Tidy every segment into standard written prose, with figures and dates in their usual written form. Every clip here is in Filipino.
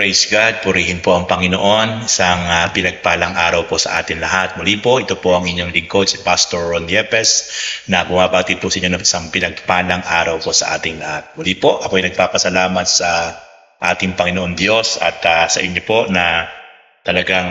Praise God, purihin po ang Panginoon. Isang pinagpalang araw po sa atin lahat. Muli po, ito po ang inyong lingkod, si Pastor Ron Yepes, na bumabati po sa inyo ng isang pinagpalang araw po sa ating lahat. Muli po, ako ay nagpapasalamat sa ating Panginoon Diyos at sa inyo po na talagang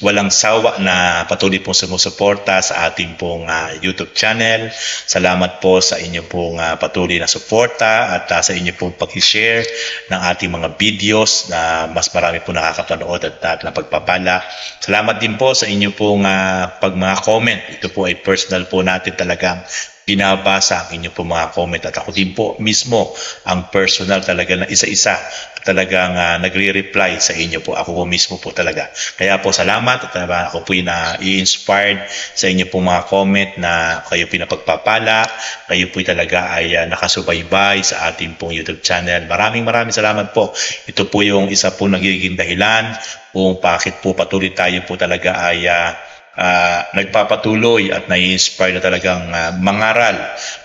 walang sawa na patuloy pong sumusuporta sa ating pong YouTube channel. Salamat po sa inyo pong patuloy na suporta at sa inyo pong pag-share ng ating mga videos na mas marami po nakakapanood at napagpapala. Salamat din po sa inyo pong mga comment. Ito po ay personal po natin talagang binabasa ang inyo po mga comment at ako din po mismo ang personal talaga na isa-isa talagang nagre-reply sa inyo po. Ako po mismo po talaga. Kaya po salamat at ako po i-inspired sa inyo po mga comment na kayo pinapagpapala, kayo po talaga ay nakasubaybay sa ating pong YouTube channel. Maraming salamat po. Ito po yung isa po nagiging dahilan kung bakit po patuloy tayo po talaga ay nagpapatuloy at nai-inspire na talagang mangaral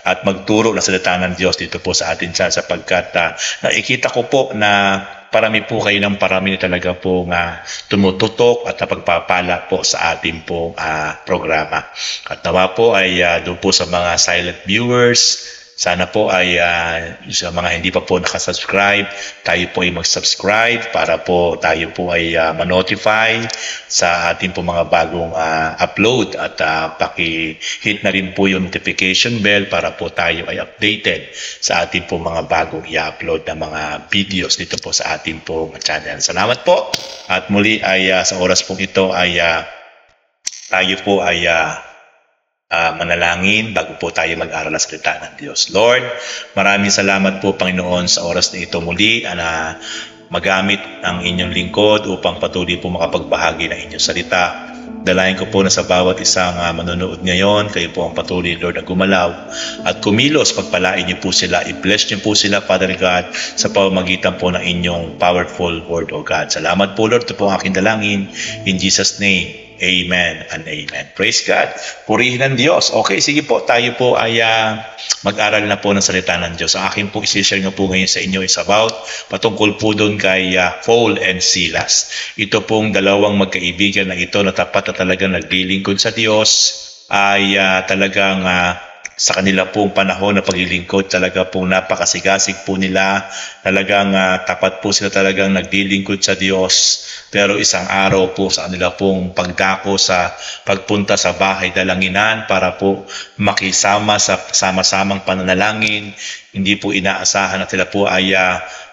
at magturo na salita ng Diyos dito po sa atin siya, sapagkat nakikita ko po na parami po kayo ng parami na talaga po tumututok at napagpapala po sa ating po programa. At nawa po ay doon po sa mga silent viewers, sana po ay sa mga hindi pa po nakasubscribe, tayo po ay mag-subscribe para po tayo po ay ma-notify sa ating po mga bagong upload at paki-hit na rin po yung notification bell para po tayo ay updated sa ating po mga bagong i-upload na mga videos dito po sa ating po channel. Salamat po at muli ay sa oras po ito ay tayo po ay manalangin bago po tayo mag-aral sa salita ng Diyos. Lord, maraming salamat po Panginoon sa oras na ito muli na magamit ang inyong lingkod upang patuloy po makapagbahagi ng inyong salita. Dalayan ko po na sa bawat isang manonood ngayon, kayo po ang patuloy, Lord, na gumalaw at kumilos. Pagpalain niyo po sila, i-bless niyo po sila, Father God, sa pamamagitan po ng inyong powerful word, O God. Salamat po, Lord. Ito po ang aking dalangin. In Jesus' name, Amen and Amen. Praise God. Purihin ng Diyos. Okay, sige po. Tayo po ay mag-aral na po ng salita ng Diyos. Ang aking po isi-share nga po ngayon sa inyo is about patungkol po doon kay Paul and Silas. Ito pong dalawang magkaibigan na ito na tapat na talagang naglilingkod sa Diyos ay talagang sa kanila pong panahon na paglilingkod, talaga pong napakasigasig po nila. Talagang tapat po sila talagang naglilingkod sa Diyos. Pero isang araw po sa kanila pong pagdako sa pagpunta sa bahay dalanginan para po makisama sa sama-samang pananalangin, hindi po inaasahan na sila po ay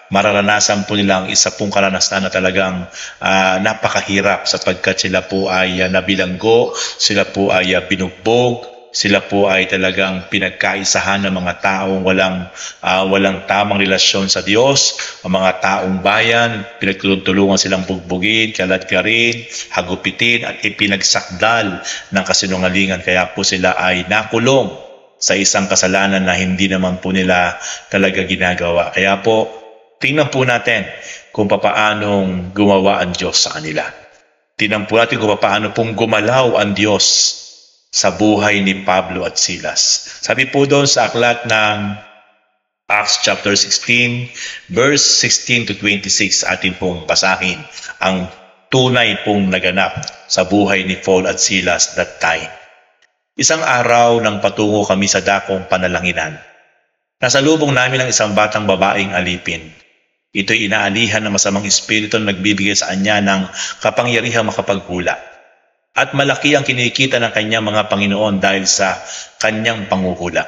mararanasan po nilang isa pong karanasan na talagang napakahirap, sapagkat sila po ay nabilanggo, sila po ay binugbog, sila po ay talagang pinagkaisahan ng mga taong walang tamang relasyon sa Diyos. Ang mga taong bayan, pinagtulungan silang bugbugin, kaladkarin, hagupitin at ipinagsakdal ng kasinungalingan. Kaya po sila ay nakulong sa isang kasalanan na hindi naman po nila talaga ginagawa. Kaya po, tingnan po natin kung papaanong gumawa ang Diyos sa kanila. Tingnan po natin kung papaano pong gumalaw ang Diyos sa buhay ni Pablo at Silas. Sabi po doon sa aklat ng Acts chapter 16, verse 16 to 26, ating pong basahin ang tunay pong naganap sa buhay ni Paul at Silas that time. Isang araw nang patungo kami sa dakong panalanginan, nasalubong namin ang isang batang babaeng alipin. Ito'y inaalihan ng masamang espiritu na nagbibigay sa kanya ng kapangyarihang makapaghula. At malaki ang kinikita ng kanyang mga Panginoon dahil sa kanyang panghuhula.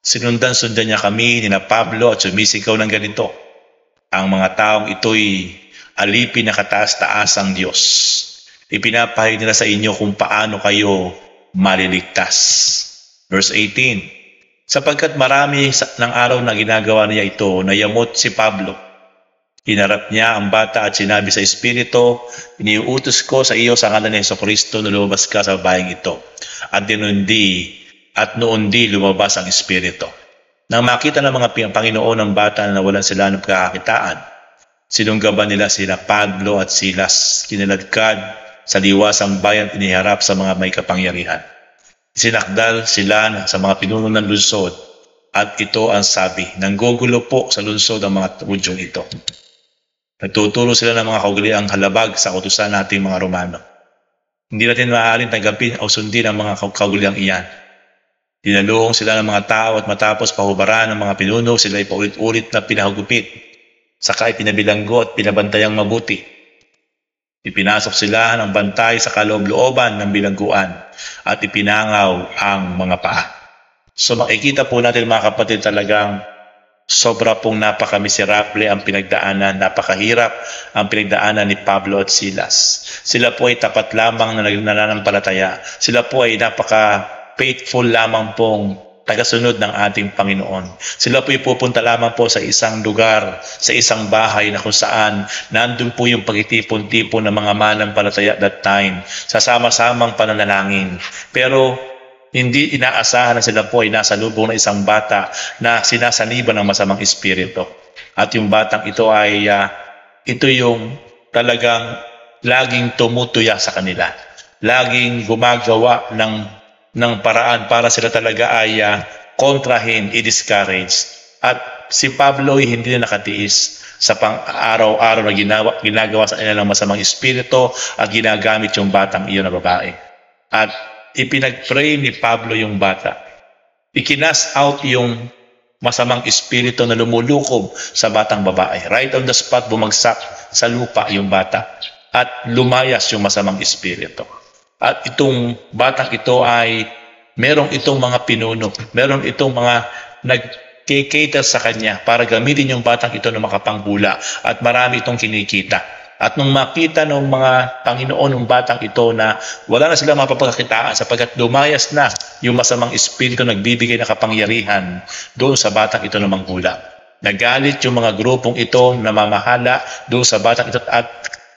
Sinundan-sundan niya kami ni Pablo at sumisigaw ng ganito: ang mga taong ito'y alipin na kataas-taas ang Diyos. Ipinapahayag nila sa inyo kung paano kayo maliligtas. Verse 18, sapagkat marami ng araw na ginagawa niya ito, nayamot si Pablo. Hinarap niya ang bata at sinabi sa espiritu, iniuutos ko sa iyo sa ngalan ni Jesucristo na lumabas ka sa babaeng ito. At noon di lumabas ang espiritu. Nang makita ng mga Panginoon ng bata na nawalan sila ng pagkakakitaan, sinunggaban nila sila Pablo at Silas, kiniladkad sa liwasang bayan, iniharap sa mga may kapangyarihan. Isinakdal sila sa mga pinuno ng lungsod, at ito ang sabi, nanggugulo po sa lungsod ang mga Hudyong ito. Nagtuturo sila ng mga kaugaliang halabag sa utusan nating mga Romano. Hindi natin maaaring tanggapin o sundin ang mga kaugaliang iyan. Dinalooong sila ng mga tao at matapos pahubaran ng mga pinuno, sila ay paulit-ulit na pinahugupit. Saka ay pinabilanggo at pinabantayang mabuti. Ipinasok sila ng bantay sa kaloob-looban ng bilangguan at ipinangaw ang mga paa. So makikita po natin mga kapatid, talagang sobra pong napakamiserable ang pinagdaanan, napakahirap ang pinagdaanan ni Pablo at Silas. Sila po ay tapat lamang na nananampalataya. Sila po ay napaka-faithful lamang pong tagasunod ng ating Panginoon. Sila po ay pupunta lamang po sa isang lugar, sa isang bahay na kung saan nandun po yung pagtitipon-tipon ng mga mananampalataya at that time, sa sama-samang pananalangin. Pero hindi inaasahan na sila po ay nasa lubong ng isang bata na sinasaniban ng masamang espiritu. At yung batang ito ay ito yung talagang laging tumutuya sa kanila. Laging gumagawa ng paraan para sila talaga ay kontrahin, i-discourage. At si Pablo ay hindi na nakatiis sa pang-araw-araw na ginagawa sa kanila ng masamang espiritu at ginagamit yung batang iyon na babae. At ipinag-pray ni Pablo yung bata. Ikinas out yung masamang espiritu na lumulukob sa batang babae. Right on the spot, bumagsak sa lupa yung bata. At lumayas yung masamang espiritu. At itong batang ito ay merong itong mga pinuno. Merong itong mga nag-cater sa kanya para gamitin yung batang ito na makapanghula. At marami itong kinikita. At nung makita ng mga Panginoon ng batang ito na wala na silang mapapagkakitaan sapagkat lumayas na yung masamang espiritu nagbibigay na kapangyarihan doon sa batang ito na manghula. Nagalit yung mga grupong ito na mamahala doon sa batang ito at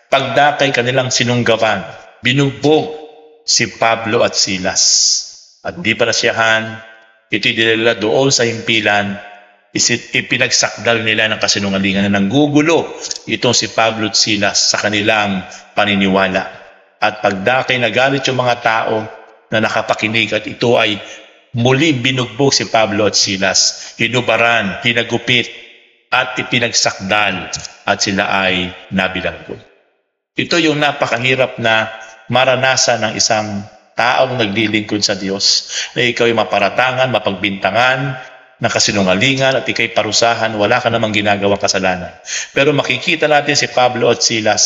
pagdakay kanilang sinunggaban. Binugbog si Pablo at Silas. At di pa nasiyahan, ito'y dinala doon sa himpilan, ipinagsakdal nila ng kasinungalingan na nanggugulo itong si Pablo at Silas sa kanilang paniniwala. At pagdakay nagalit yung mga tao na nakapakinig at ito ay muli binugbog si Pablo at Silas, hinubaran, hinagupit at ipinagsakdal at sila ay nabilanggo. Ito yung napakahirap na maranasan ng isang taong naglilingkod sa Diyos, na ikaw ay maparatangan, mapagbintangan ng kasinungalingan at ikay parusahan, wala ka namang ginagawang kasalanan. Pero makikita natin si Pablo at Silas,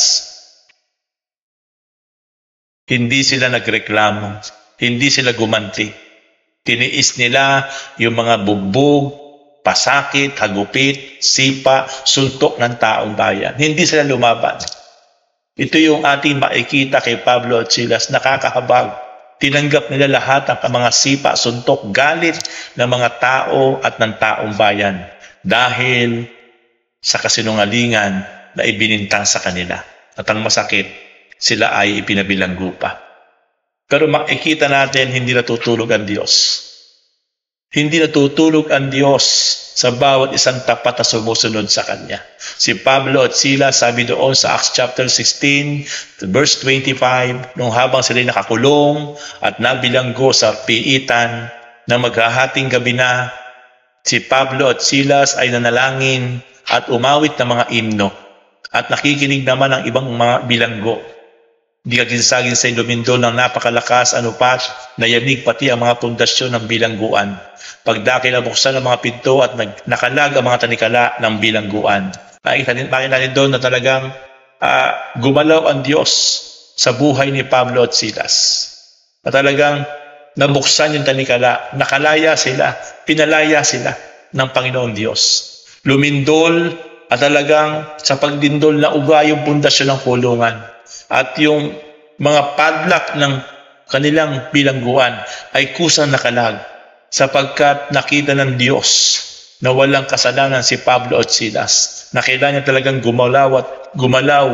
hindi sila nagreklamo, hindi sila gumanti. Tiniis nila yung mga bugbog, pasakit, hagupit, sipa, suntok ng taong bayan. Hindi sila lumaban. Ito yung ating makikita kay Pablo at Silas, nakakahabag. Tinanggap nila lahat ang mga sipa, suntok, galit ng mga tao at ng taong bayan dahil sa kasinungalingan na ibinintang sa kanila. At ang masakit, sila ay ipinabilanggo pa. Pero makikita natin, hindi natutulog ang Diyos. Hindi natutulog ang Diyos sa bawat isang tapat na sumusunod sa Kanya. Si Pablo at Silas, sabi doon sa Acts chapter 16, verse 25, nung habang sila'y nakakulong at nabilanggo sa piitan na maghahating gabi na, si Pablo at Silas ay nanalangin at umawit ng mga himno at nakikinig naman ng ibang mga bilanggo. Hindi kaginsagin sa lumindol ng napakalakas anupat na yanig pati ang mga pundasyon ng bilangguan. Pagdakil na buksan ng mga pinto at nakalag ang mga tanikala ng bilangguan. Makikita natin doon na talagang gumalaw ang Diyos sa buhay ni Pablo at Silas. At talagang nabuksan yung tanikala, nakalaya sila, pinalaya sila ng Panginoon Diyos. Lumindol at talagang sa pagdindol na uga yung pundasyon ng kulungan. At yung mga padlock ng kanilang bilangguan ay kusang nakalag sapagkat nakita ng Diyos na walang kasalanan si Pablo at Silas. Nakita niya talagang gumalaw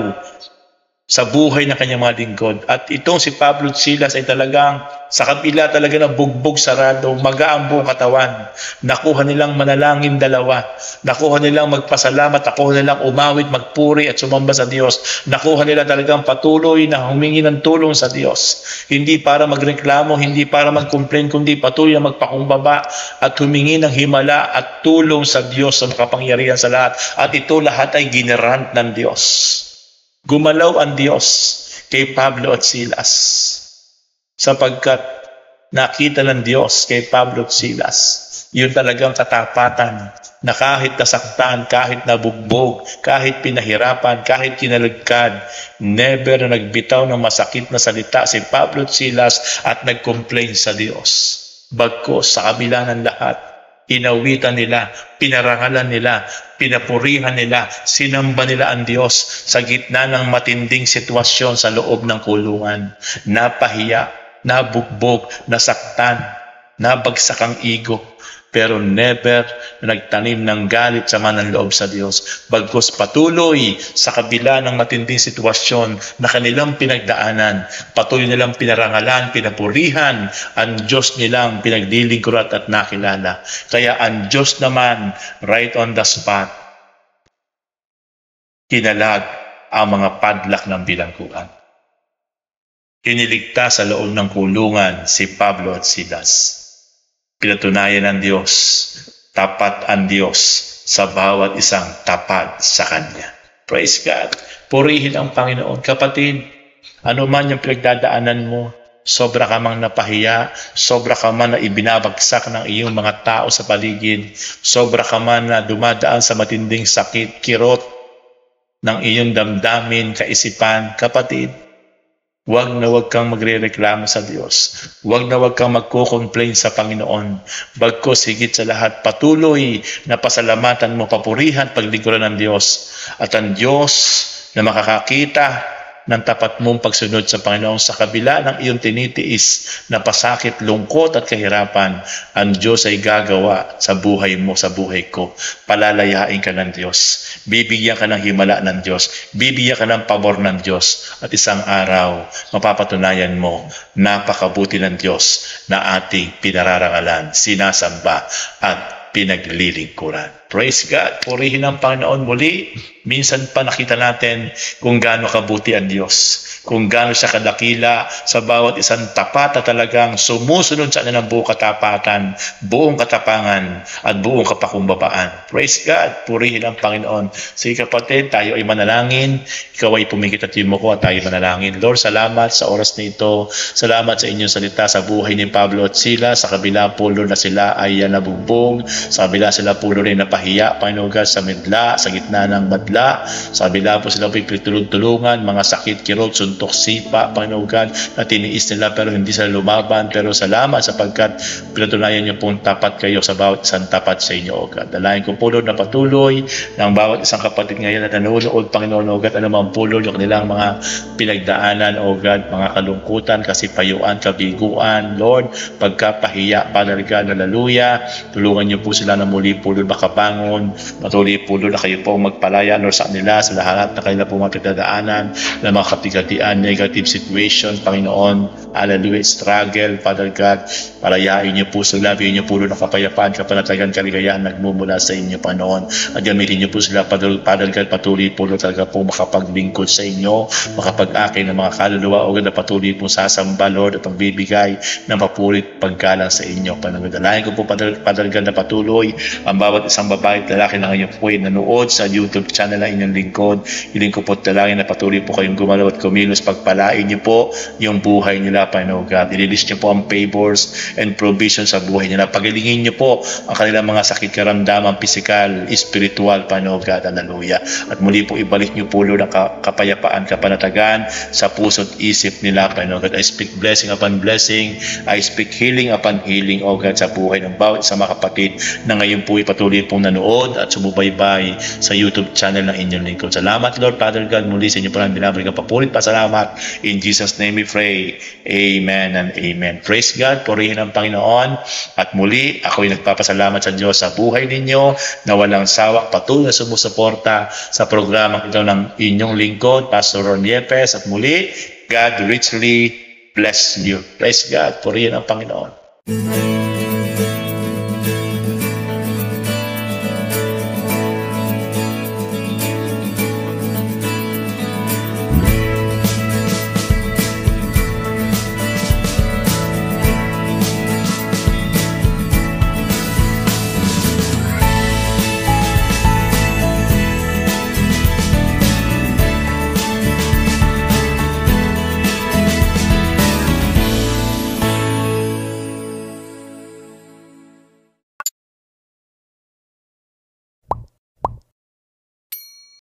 sa buhay ng kanyang mga lingkod. At itong si Pablo at Silas ay talagang sa kabila talaga ng bugbog sarado, magaang buong katawan. Nakuha nilang manalangin dalawa. Nakuha nilang magpasalamat, nakuha nilang umawit, magpuri at sumamba sa Diyos. Nakuha nila talagang patuloy na humingi ng tulong sa Diyos. Hindi para magreklamo, hindi para mag-complain, kundi patuloy na magpakumbaba at humingi ng himala at tulong sa Diyos sa makapangyarihan sa lahat. At ito lahat ay ginerant ng Diyos. Gumalaw ang Diyos kay Pablo at Silas sapagkat nakita ng Diyos kay Pablo at Silas yun talagang katapatan na kahit nasaktan, kahit nabugbog, kahit pinahirapan, kahit kinalagkad, never na nagbitaw ng masakit na salita si Pablo at Silas at nag-complain sa Diyos. Bagkus sa kabila ng lahat, inawitan nila, pinarangalan nila, pinapurihan nila, sinamba nila ang Diyos sa gitna ng matinding sitwasyon sa loob ng kulungan. Napahiya, nabugbog, nasaktan, nabagsak ang ego, pero never na nagtanim ng galit sa manang loob sa Diyos. Bagkus patuloy sa kabila ng matinding sitwasyon na kanilang pinagdaanan, patuloy nilang pinarangalan, pinapurihan ang Diyos nilang pinaglilingkuran at nakilala. Kaya ang Diyos naman, right on the spot, kinalag ang mga padlak ng bilangguan. Iniligtas sa loob ng kulungan si Pablo at Silas. Pinatunayan ng Diyos, tapat ang Diyos sa bawat isang tapat sa Kanya. Praise God. Purihin ang Panginoon. Kapatid, ano man yung pinagdadaanan mo, sobra ka mang napahiya, sobra ka man na ibinabagsak ng iyong mga tao sa paligid, sobra ka man na dumadaan sa matinding sakit, kirot ng iyong damdamin, kaisipan, kapatid, huwag na huwag kang magre-reklamo sa Diyos. Huwag na huwag kang magko-complain sa Panginoon. Bagkus higit sa lahat, patuloy na pasalamatan mo, papurihan, paglingkuran ng Diyos. At ang Diyos na makakakita ng tapat mong pagsunod sa Panginoon sa kabila ng iyong tinitiis na pasakit, lungkot at kahirapan, ang Diyos ay gagawa sa buhay mo, sa buhay ko. Palalayain ka ng Diyos. Bibigyan ka ng himala ng Diyos. Bibigyan ka ng pabor ng Diyos. At isang araw, mapapatunayan mo, napakabuti ng Diyos na ating pinararangalan, sinasamba at pinaglilingkuran. Praise God. Purihin ang Panginoon muli. Minsan pa nakita natin kung gaano kabuti ang Diyos. Kung gaano siya kadakila sa bawat isang tapat na talagang sumusunod sa kanilang buong katapatan, buong katapangan, at buong kapakumbabaan. Praise God. Purihin ang Panginoon. Sige kapatid, tayo ay manalangin. Ikaw ay pumikit at yumuko at tayo manalangin. Lord, salamat sa oras na ito. Salamat sa inyong salita sa buhay ni Pablo at Silas. Sa kabila po, Lord, na sila ay nabugbog. Sa kabila sila po, Lord, ay napahiya, Panginoon God, sa midla, sa gitna ng madla. Sa kabila po sila po tulungan, mga sakit, kirot, suntok, sipa, Panginoon God, na tiniis nila pero hindi sila lumaban. Pero salamat sapagkat pinatunayan niyo pong tapat kayo sa bawat isang tapat sa inyo, O God. Dalayan ko po, Lord, na patuloy ng bawat isang kapatid ngayon na nanonood, Panginoon, O God, anumang po, Lord, yung kanilang mga pinagdaanan, O God, mga kalungkutan, kasipayuan, kabiguan, Lord, pagkapahiya, Father God, hallelujah, tulungan niyo po sila na muli po, Lord, makabangon, patuloy po, Lord, na kayo po magpalaya, Lord, sa kanila, sa lahat na kanila po mga pinagdaanan, na mga katigatian, negative situation, Panginoon, hallelujah, struggle, Father God, palayain niyo po sila, bigyan niyo po, Lord, ng kapayapaan, kapanatagan, kaligayahan, nagmumula sa inyo, Panginoon, at gamitin niyo po sila, Father God, patuloy po, Lord, talaga po makapaglingkod sa inyo, makapag-akin ng mga kaluluwa, O God, na patuloy po sasamba, Lord, at pagbibigay ng papurit paggalang sa inyo, Panginoon. Dalayan ko po, Father God, na patuloy ang bawat isang babae at lalaki na ngayon po ay nanood sa YouTube channel na inyong lingkod. Hiling ko po talangin na patuloy po kayong gumalaw at kumilos. Pagpalain niyo po yung buhay nila, Panginoon God. I-release niyo po ang favors and provision sa buhay nila. Pagalingin niyo po ang kanilang mga sakit, karamdaman, physical, spiritual, Panginoon God. Hallelujah. At muli po ibalik niyo po, Lord, ang kapayapaan, kapanatagan sa puso't isip nila, Panginoon God. I speak blessing upon blessing. I speak healing upon healing, O God, sa buhay ng bawat isang mga kapatid na ngayon po ipatuloy pong nanood at sumubaybay sa YouTube channel channel ng inyong lingkod. Salamat Lord, Father God, muli sa inyo po lang binabalik ang papulit pasalamat. In Jesus' name we pray. Amen and amen. Praise God, purihin ang Panginoon. At muli, ako'y nagpapasalamat sa Diyos sa buhay ninyo na walang sawak patuloy na sumusuporta sa programang ito ng inyong lingkod, Pastor Ron Yepes. At muli, God richly bless you. Praise God, purihin ang Panginoon.